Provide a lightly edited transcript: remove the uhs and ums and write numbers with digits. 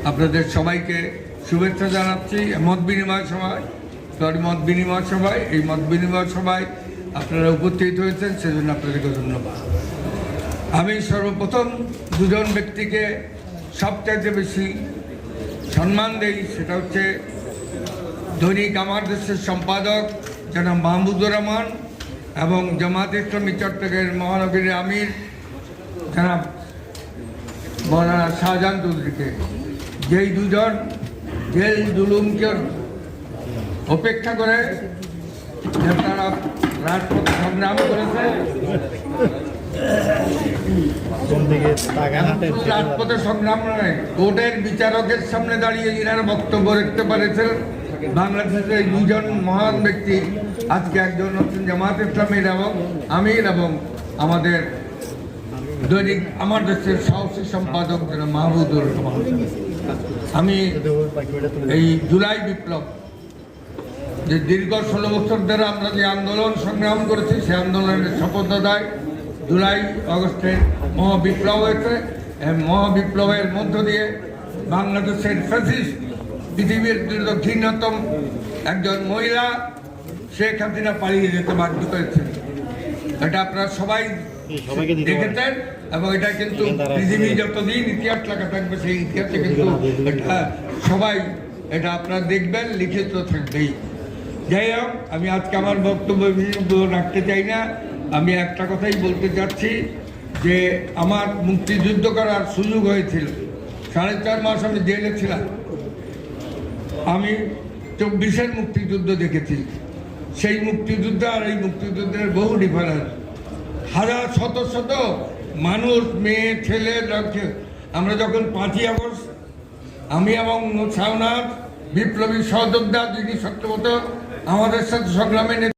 আপনাদের সবাইকে শুভেচ্ছা জানাচ্ছি মত বিনিময় সভায়। এই মত বিনিময় সভায় আপনারা উপস্থিত হয়েছেন, সেজন্য আপনাদেরকে ধন্যবাদ। আমি সর্বপ্রথম দুজন ব্যক্তিকে সবচাইতে বেশি সম্মান দেই, সেটা হচ্ছে দৈনিক আমার দেশের সম্পাদক জনাব মাহমুদুর রহমান এবং জামায়াতে ইসলামী চট্টগ্রামের মহানগরীর আমির জনাব মৌলানা শাহজাহান চৌধুরীকে, যেই দুজন জেল জুলুমকে উপেক্ষা করে তারা রাজপথে সংগ্রাম করেছে। রাজপথে সংগ্রাম নয়, কোর্টের বিচারকের সামনে দাঁড়িয়ে ইনারা বক্তব্য রাখতে পারেছেন। বাংলাদেশের এই দুজন মহান ব্যক্তি আজকে একজন হচ্ছেন জামায়াত ইসলামীর এবং আমির এবং আমাদের দৈনিক আমার দেশের সাহসী সম্পাদক মাহমুদুর রহমান। আমি এই জুলাই বিপ্লব যে দীর্ঘ 16 বছর ধরে আমরা যে আন্দোলন সংগ্রাম করেছি, সেই আন্দোলনের সফলতায় জুলাই আগস্টের মহাবিপ্লব হয়েছে। মহাবিপ্লবের মধ্য দিয়ে বাংলাদেশের ফ্যাসিস্ট পৃথিবীর দক্ষিণতম একজন মহিলা শেখ হাসিনা পালিয়ে যেতে বাধ্য করেছেন। এটা আপনারা সবাই দেখেছেন এবং এটা কিন্তু পৃথিবী যতদিন ইতিহাস লেখা থাকবে সেই ইতিহাসে কিন্তু এটা সবাই এটা আপনারা দেখবেন, লিখিত থাকবেই। যাই হোক, আমি আজকে আমার বক্তব্য রাখতে চাই না। আমি একটা কথাই বলতে চাচ্ছি যে আমার মুক্তিযুদ্ধ করার সুযোগ হয়েছিল। 4.5 মাস আমি জেলে ছিলাম। আমি 24-এর মুক্তিযুদ্ধ দেখেছি। সেই মুক্তিযুদ্ধ আর এই মুক্তিযুদ্ধের বহু ডিফারেন্স। হাজার শত শত মানুষ, মেয়ে, ছেলে, আমরা যখন 5ই আগস্ট আমি এবং শাহনাজ বিপ্লবী সহযোদ্ধা যিনি সত্যবত আমাদের সাথে সংগ্রামে